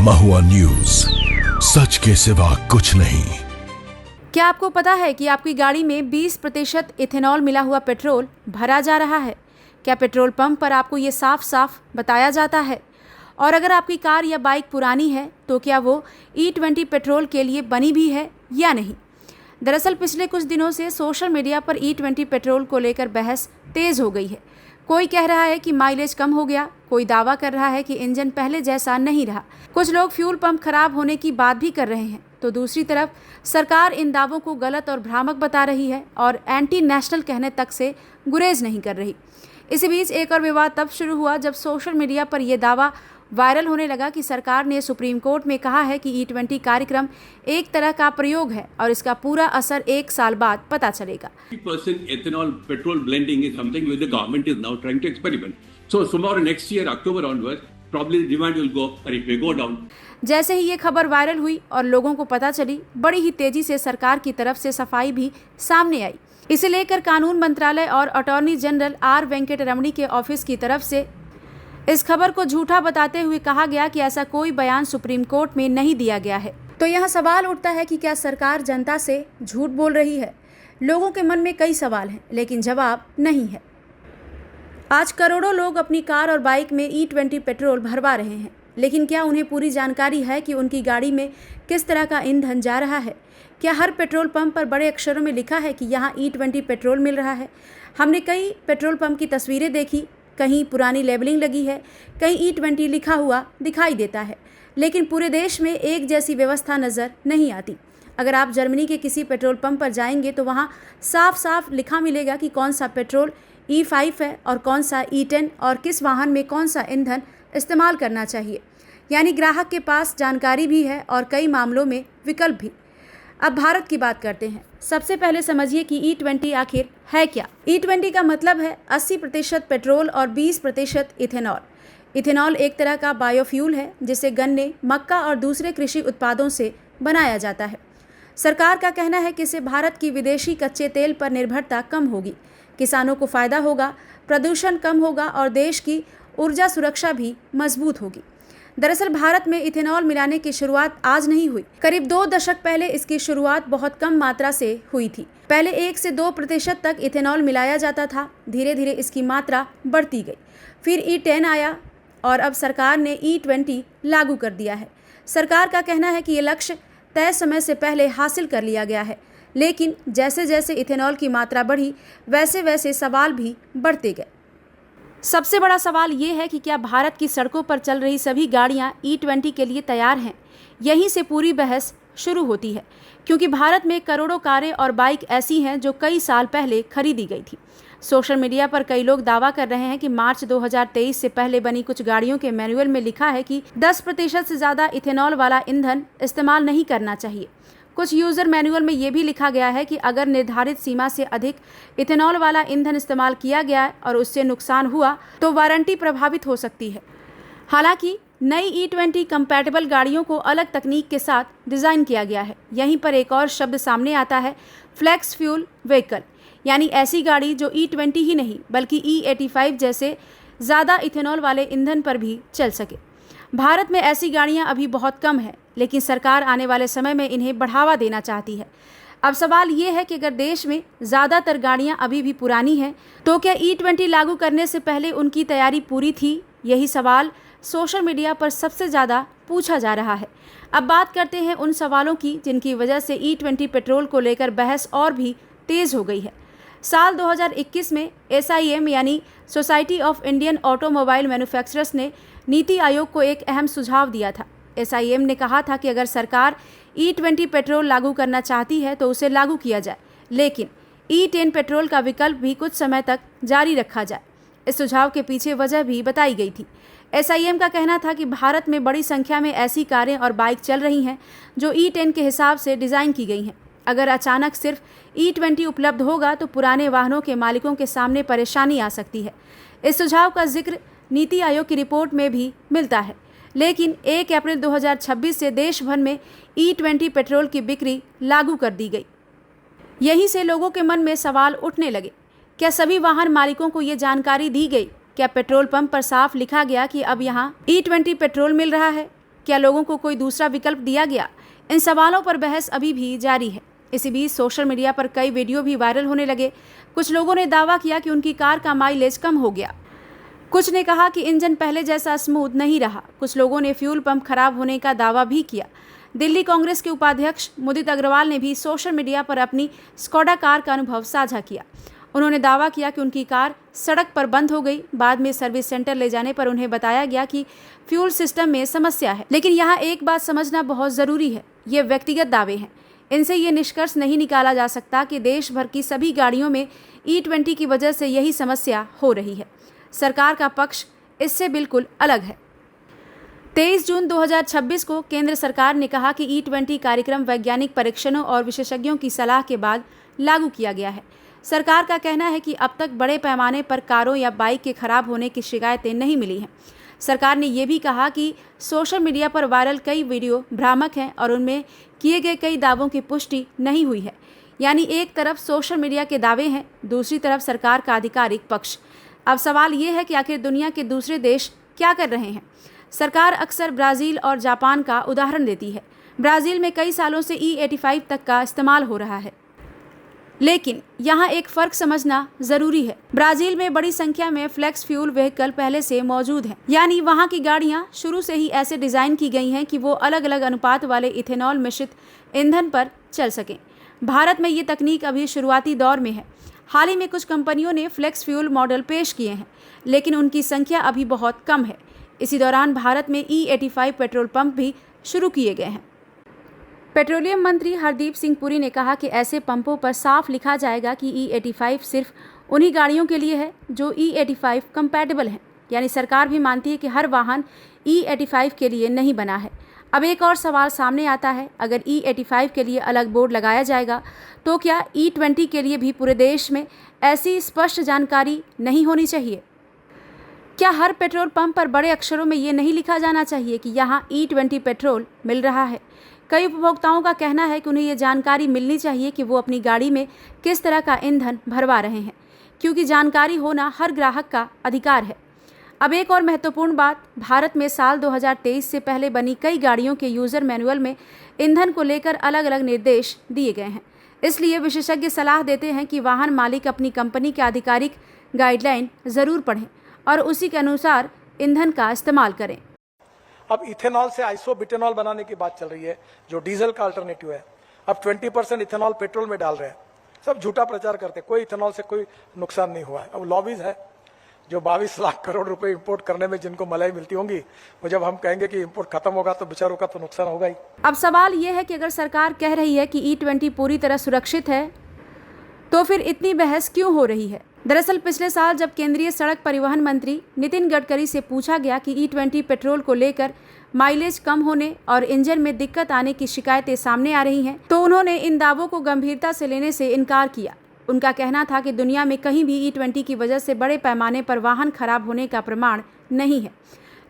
महुआ news, सच के सिवा कुछ नहीं। क्या आपको पता है कि आपकी गाड़ी में 20% इथेनॉल मिला हुआ पेट्रोल भरा जा रहा है? क्या पेट्रोल पंप पर आपको ये साफ साफ बताया जाता है? और अगर आपकी कार या बाइक पुरानी है तो क्या वो E20 पेट्रोल के लिए बनी भी है या नहीं? दरअसल पिछले कुछ दिनों से सोशल मीडिया पर E20 पेट्रोल को लेकर बहस तेज हो गई है। कोई कह रहा है कि माइलेज कम हो गया, कोई दावा कर रहा है कि इंजन पहले जैसा नहीं रहा। कुछ लोग फ्यूल पंप खराब होने की बात भी कर रहे हैं, तो दूसरी तरफ सरकार इन दावों को गलत और भ्रामक बता रही है और एंटी नेशनल कहने तक से गुरेज नहीं कर रही। इसी बीच एक और विवाद तब शुरू हुआ जब सोशल मीडिया पर यह दावा वायरल होने लगा कि सरकार ने सुप्रीम कोर्ट में कहा है कि E20 कार्यक्रम एक तरह का प्रयोग है और इसका पूरा असर 1 साल बाद पता चलेगा। 50% ethanol petrol blending is something which the government is now trying to experiment. So tomorrow next year October onwards probably the demand will go or it may go down. जैसे ही ये खबर वायरल हुई और लोगों को पता चली, बड़ी ही तेजी से सरकार की तरफ से सफाई भी सामने आई। इसे लेकर कानून मंत्रालय और अटॉर्नी जनरल R वेंकट रमणी के ऑफिस की तरफ से इस खबर को झूठा बताते हुए कहा गया कि ऐसा कोई बयान सुप्रीम कोर्ट में नहीं दिया गया है। तो यहाँ सवाल उठता है कि क्या सरकार जनता से झूठ बोल रही है? लोगों के मन में कई सवाल हैं, लेकिन जवाब नहीं है। आज करोड़ों लोग अपनी कार और बाइक में E20 पेट्रोल भरवा रहे हैं, लेकिन क्या उन्हें पूरी जानकारी है कि उनकी गाड़ी में किस तरह का ईंधन जा रहा है? क्या हर पेट्रोल पंप पर बड़े अक्षरों में लिखा है कि यहाँ E20 पेट्रोल मिल रहा है? हमने कई पेट्रोल पंप की तस्वीरें देखी, कहीं पुरानी लेबलिंग लगी है, कहीं E20 लिखा हुआ दिखाई देता है, लेकिन पूरे देश में एक जैसी व्यवस्था नज़र नहीं आती। अगर आप जर्मनी के किसी पेट्रोल पंप पर जाएंगे तो वहाँ साफ साफ लिखा मिलेगा कि कौन सा पेट्रोल E5 है और कौन सा E10 और किस वाहन में कौन सा ईंधन इस्तेमाल करना चाहिए। यानी ग्राहक के पास जानकारी भी है और कई मामलों में विकल्प भी। अब भारत की बात करते हैं। सबसे पहले समझिए कि E20 आखिर है क्या। E20 का मतलब है 80% पेट्रोल और 20% इथेनॉल। इथेनॉल एक तरह का बायोफ्यूल है जिसे गन्ने, मक्का और दूसरे कृषि उत्पादों से बनाया जाता है। सरकार का कहना है कि इससे भारत की विदेशी कच्चे तेल पर निर्भरता कम होगी, किसानों को फायदा होगा, प्रदूषण कम होगा और देश की ऊर्जा सुरक्षा भी मजबूत होगी। दरअसल भारत में इथेनॉल मिलाने की शुरुआत आज नहीं हुई। करीब 2 दशक पहले इसकी शुरुआत बहुत कम मात्रा से हुई थी। पहले 1 से 2% तक इथेनॉल मिलाया जाता था। धीरे धीरे इसकी मात्रा बढ़ती गई। फिर E10 आया और अब सरकार ने E20 लागू कर दिया है। सरकार का कहना है कि ये लक्ष्य तय समय से पहले हासिल कर लिया गया है, लेकिन जैसे जैसे इथेनॉल की मात्रा बढ़ी वैसे वैसे सवाल भी बढ़ते गए। सबसे बड़ा सवाल ये है कि क्या भारत की सड़कों पर चल रही सभी गाड़ियां E20 के लिए तैयार हैं? यहीं से पूरी बहस शुरू होती है, क्योंकि भारत में करोड़ों कारें और बाइक ऐसी हैं जो कई साल पहले खरीदी गई थी। सोशल मीडिया पर कई लोग दावा कर रहे हैं कि मार्च 2023 से पहले बनी कुछ गाड़ियों के मैनुअल में लिखा है कि 10% से ज़्यादा इथेनॉल वाला ईंधन इस्तेमाल नहीं करना चाहिए। कुछ यूज़र मैनुअल में ये भी लिखा गया है कि अगर निर्धारित सीमा से अधिक इथेनॉल वाला ईंधन इस्तेमाल किया गया और उससे नुकसान हुआ तो वारंटी प्रभावित हो सकती है। हालांकि नई E20 कंपैटिबल गाड़ियों को अलग तकनीक के साथ डिज़ाइन किया गया है। यहीं पर एक और शब्द सामने आता है, फ्लेक्स फ्यूल व्हीकल, यानी ऐसी गाड़ी जो E20 ही नहीं बल्कि E85 जैसे ज़्यादा इथेनॉल वाले ईंधन पर भी चल सके। भारत में ऐसी गाड़ियां अभी बहुत कम है, लेकिन सरकार आने वाले समय में इन्हें बढ़ावा देना चाहती है। अब सवाल ये है कि अगर देश में ज़्यादातर गाड़ियां अभी भी पुरानी हैं तो क्या E20 लागू करने से पहले उनकी तैयारी पूरी थी? यही सवाल सोशल मीडिया पर सबसे ज़्यादा पूछा जा रहा है। अब बात करते हैं उन सवालों की जिनकी वजह से E20 पेट्रोल को लेकर बहस और भी तेज़ हो गई है। साल 2021 में SIM यानी society of Indian automobile manufacturers ने नीति आयोग को एक अहम सुझाव दिया था। SIM ने कहा था कि अगर सरकार E20 पेट्रोल लागू करना चाहती है तो उसे लागू किया जाए, लेकिन E10 पेट्रोल का विकल्प भी कुछ समय तक जारी रखा जाए। इस सुझाव के पीछे वजह भी बताई गई थी। SIM का कहना था कि भारत में बड़ी संख्या में ऐसी कारें और बाइक चल रही हैं जो E10 के हिसाब से डिज़ाइन की गई हैं। अगर अचानक सिर्फ E20 उपलब्ध होगा तो पुराने वाहनों के मालिकों के सामने परेशानी आ सकती है। इस सुझाव का जिक्र नीति आयोग की रिपोर्ट में भी मिलता है, लेकिन 1 अप्रैल 2026 से देश भर में E20 पेट्रोल की बिक्री लागू कर दी गई। यहीं से लोगों के मन में सवाल उठने लगे, क्या सभी वाहन मालिकों को ये जानकारी दी गई? क्या पेट्रोल पंप पर साफ लिखा गया कि अब यहाँ E20 पेट्रोल मिल रहा है? क्या लोगों को कोई दूसरा विकल्प दिया गया? इन सवालों पर बहस अभी भी जारी है। इसी बीच सोशल मीडिया पर कई वीडियो भी वायरल होने लगे। कुछ लोगों ने दावा किया कि उनकी कार का माइलेज कम हो गया। कुछ ने कहा कि इंजन पहले जैसा स्मूथ नहीं रहा। कुछ लोगों ने फ्यूल पंप खराब होने का दावा भी किया। दिल्ली कांग्रेस के उपाध्यक्ष मुदित अग्रवाल ने भी सोशल मीडिया पर अपनी स्कोडा कार का अनुभव साझा किया। उन्होंने दावा किया कि उनकी कार सड़क पर बंद हो गई। बाद में सर्विस सेंटर ले जाने पर उन्हें बताया गया कि फ्यूल सिस्टम में समस्या है। लेकिन यहाँ एक बात समझना बहुत ज़रूरी है, ये व्यक्तिगत दावे हैं। इनसे ये निष्कर्ष नहीं निकाला जा सकता कि देश भर की सभी गाड़ियों में E20 की वजह से यही समस्या हो रही है। सरकार का पक्ष इससे बिल्कुल अलग है। 23 जून 2026 को केंद्र सरकार ने कहा कि E20 कार्यक्रम वैज्ञानिक परीक्षणों और विशेषज्ञों की सलाह के बाद लागू किया गया है। सरकार का कहना है कि अब तक बड़े पैमाने पर कारों या बाइक के खराब होने की शिकायतें नहीं मिली हैं। सरकार ने यह भी कहा कि सोशल मीडिया पर वायरल कई वीडियो भ्रामक हैं और उनमें किए गए कई दावों की पुष्टि नहीं हुई है। यानी एक तरफ सोशल मीडिया के दावे हैं, दूसरी तरफ सरकार का आधिकारिक पक्ष। अब सवाल ये है कि आखिर दुनिया के दूसरे देश क्या कर रहे हैं? सरकार अक्सर ब्राज़ील और जापान का उदाहरण देती है। ब्राज़ील में कई सालों से E85 तक का इस्तेमाल हो रहा है, लेकिन यहाँ एक फ़र्क समझना ज़रूरी है। ब्राज़ील में बड़ी संख्या में फ्लेक्स फ्यूल व्हीकल पहले से मौजूद हैं, यानी वहाँ की गाड़ियाँ शुरू से ही ऐसे डिज़ाइन की गई हैं कि वो अलग अलग अनुपात वाले इथेनॉल मिश्रित ईंधन पर चल सकें। भारत में ये तकनीक अभी शुरुआती दौर में है। हाल ही में कुछ कंपनियों ने फ्लेक्स फ्यूल मॉडल पेश किए हैं, लेकिन उनकी संख्या अभी बहुत कम है। इसी दौरान भारत में E85 पेट्रोल पंप भी शुरू किए गए हैं। पेट्रोलियम मंत्री हरदीप सिंह पुरी ने कहा कि ऐसे पंपों पर साफ लिखा जाएगा कि E85 सिर्फ उन्हीं गाड़ियों के लिए है जो E85 कंपैटिबल हैं। यानी सरकार भी मानती है कि हर वाहन E85 के लिए नहीं बना है। अब एक और सवाल सामने आता है, अगर E85 के लिए अलग बोर्ड लगाया जाएगा तो क्या E20 के लिए भी पूरे देश में ऐसी स्पष्ट जानकारी नहीं होनी चाहिए? क्या हर पेट्रोल पंप पर बड़े अक्षरों में ये नहीं लिखा जाना चाहिए कि यहाँ E20 पेट्रोल मिल रहा है? कई उपभोक्ताओं का कहना है कि उन्हें ये जानकारी मिलनी चाहिए कि वो अपनी गाड़ी में किस तरह का ईंधन भरवा रहे हैं, क्योंकि जानकारी होना हर ग्राहक का अधिकार है। अब एक और महत्वपूर्ण बात, भारत में साल 2023 से पहले बनी कई गाड़ियों के यूज़र मैनुअल में ईंधन को लेकर अलग अलग निर्देश दिए गए हैं। इसलिए विशेषज्ञ सलाह देते हैं कि वाहन मालिक अपनी कंपनी के आधिकारिक गाइडलाइन ज़रूर पढ़ें और उसी के अनुसार ईंधन का इस्तेमाल करें। अब इथेनॉल से आइसोब्यूटेनॉल बनाने की बात चल रही है, जो डीजल का अल्टरनेटिव है। अब 20% इथेनॉल पेट्रोल में डाल रहे हैं। सब झूठा प्रचार करते हैं, कोई इथेनॉल से कोई नुकसान नहीं हुआ है। अब लॉबीज है जो 22 लाख करोड़ रुपए इंपोर्ट करने में जिनको मलाई मिलती होंगी, वो जब हम कहेंगे कि इंपोर्ट खत्म होगा तो बेचारों का तो नुकसान होगा ही। अब सवाल ये है कि अगर सरकार कह रही है कि E20 पूरी तरह सुरक्षित है, तो फिर इतनी बहस क्यों हो रही है? दरअसल पिछले साल जब केंद्रीय सड़क परिवहन मंत्री नितिन गडकरी से पूछा गया कि E20 पेट्रोल को लेकर माइलेज कम होने और इंजन में दिक्कत आने की शिकायतें सामने आ रही हैं, तो उन्होंने इन दावों को गंभीरता से लेने से इनकार किया। उनका कहना था कि दुनिया में कहीं भी E20 की वजह से बड़े पैमाने पर वाहन खराब होने का प्रमाण नहीं है।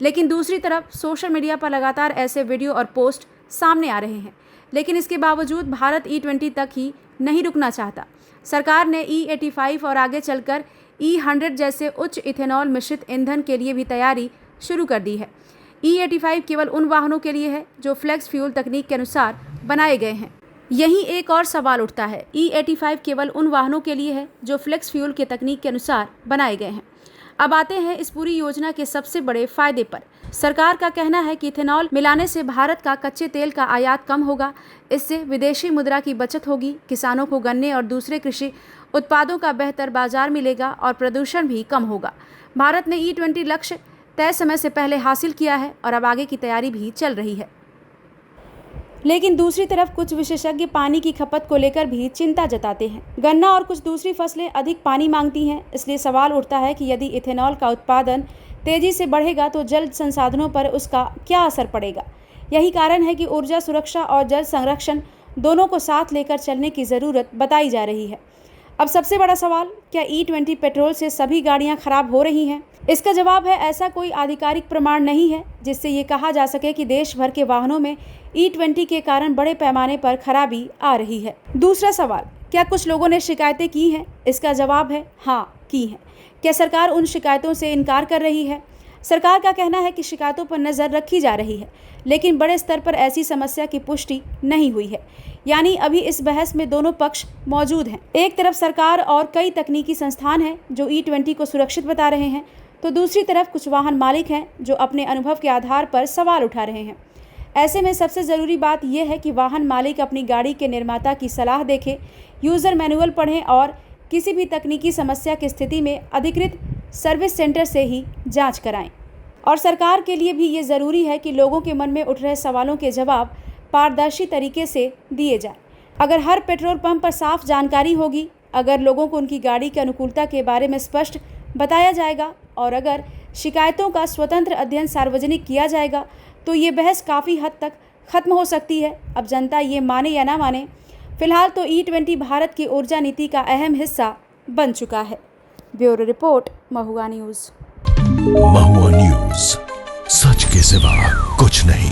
लेकिन दूसरी तरफ सोशल मीडिया पर लगातार ऐसे वीडियो और पोस्ट सामने आ रहे हैं। लेकिन इसके बावजूद भारत E20 तक ही नहीं रुकना चाहता। सरकार ने E85 और आगे चलकर E100 जैसे उच्च इथेनॉल मिश्रित ईंधन के लिए भी तैयारी शुरू कर दी है। E85 केवल उन वाहनों के लिए है जो फ्लेक्स फ्यूल तकनीक के अनुसार बनाए गए हैं। यहीं एक और सवाल उठता है, E85 केवल उन वाहनों के लिए है जो फ्लेक्स फ्यूल के तकनीक के अनुसार बनाए गए हैं। अब आते हैं इस पूरी योजना के सबसे बड़े फायदे पर। सरकार का कहना है कि इथेनॉल मिलाने से भारत का कच्चे तेल का आयात कम होगा। इससे विदेशी मुद्रा की बचत होगी, किसानों को गन्ने और दूसरे कृषि उत्पादों का बेहतर बाजार मिलेगा और प्रदूषण भी कम होगा। भारत ने E20 लक्ष्य तय समय से पहले हासिल किया है और अब आगे की तैयारी भी चल रही है। लेकिन दूसरी तरफ कुछ विशेषज्ञ पानी की खपत को लेकर भी चिंता जताते हैं। गन्ना और कुछ दूसरी फसलें अधिक पानी मांगती हैं, इसलिए सवाल उठता है कि यदि इथेनॉल का उत्पादन तेजी से बढ़ेगा तो जल संसाधनों पर उसका क्या असर पड़ेगा। यही कारण है कि ऊर्जा सुरक्षा और जल संरक्षण दोनों को साथ लेकर चलने की ज़रूरत बताई जा रही है। अब सबसे बड़ा सवाल, क्या E20 पेट्रोल से सभी गाड़ियां खराब हो रही हैं? इसका जवाब है, ऐसा कोई आधिकारिक प्रमाण नहीं है जिससे ये कहा जा सके कि देश भर के वाहनों में E20 के कारण बड़े पैमाने पर खराबी आ रही है। दूसरा सवाल, क्या कुछ लोगों ने शिकायतें की हैं? इसका जवाब है हाँ, की हैं। क्या सरकार उन शिकायतों से इनकार कर रही है? सरकार का कहना है कि शिकायतों पर नज़र रखी जा रही है, लेकिन बड़े स्तर पर ऐसी समस्या की पुष्टि नहीं हुई है। यानी अभी इस बहस में दोनों पक्ष मौजूद हैं। एक तरफ सरकार और कई तकनीकी संस्थान हैं जो E20 को सुरक्षित बता रहे हैं, तो दूसरी तरफ कुछ वाहन मालिक हैं जो अपने अनुभव के आधार पर सवाल उठा रहे हैं। ऐसे में सबसे ज़रूरी बात यह है कि वाहन मालिक अपनी गाड़ी के निर्माता की सलाह देखें, यूज़र मैनुअल पढ़ें और किसी भी तकनीकी समस्या की स्थिति में अधिकृत सर्विस सेंटर से ही जांच कराएं। और सरकार के लिए भी ये ज़रूरी है कि लोगों के मन में उठ रहे सवालों के जवाब पारदर्शी तरीके से दिए जाएं। अगर हर पेट्रोल पंप पर साफ जानकारी होगी, अगर लोगों को उनकी गाड़ी की अनुकूलता के बारे में स्पष्ट बताया जाएगा और अगर शिकायतों का स्वतंत्र अध्ययन सार्वजनिक किया जाएगा, तो ये बहस काफ़ी हद तक ख़त्म हो सकती है। अब जनता ये माने या ना माने, फिलहाल तो E20 भारत की ऊर्जा नीति का अहम हिस्सा बन चुका है। ब्यूरो रिपोर्ट, महुआ न्यूज़। महुआ न्यूज, सच के सिवा कुछ नहीं।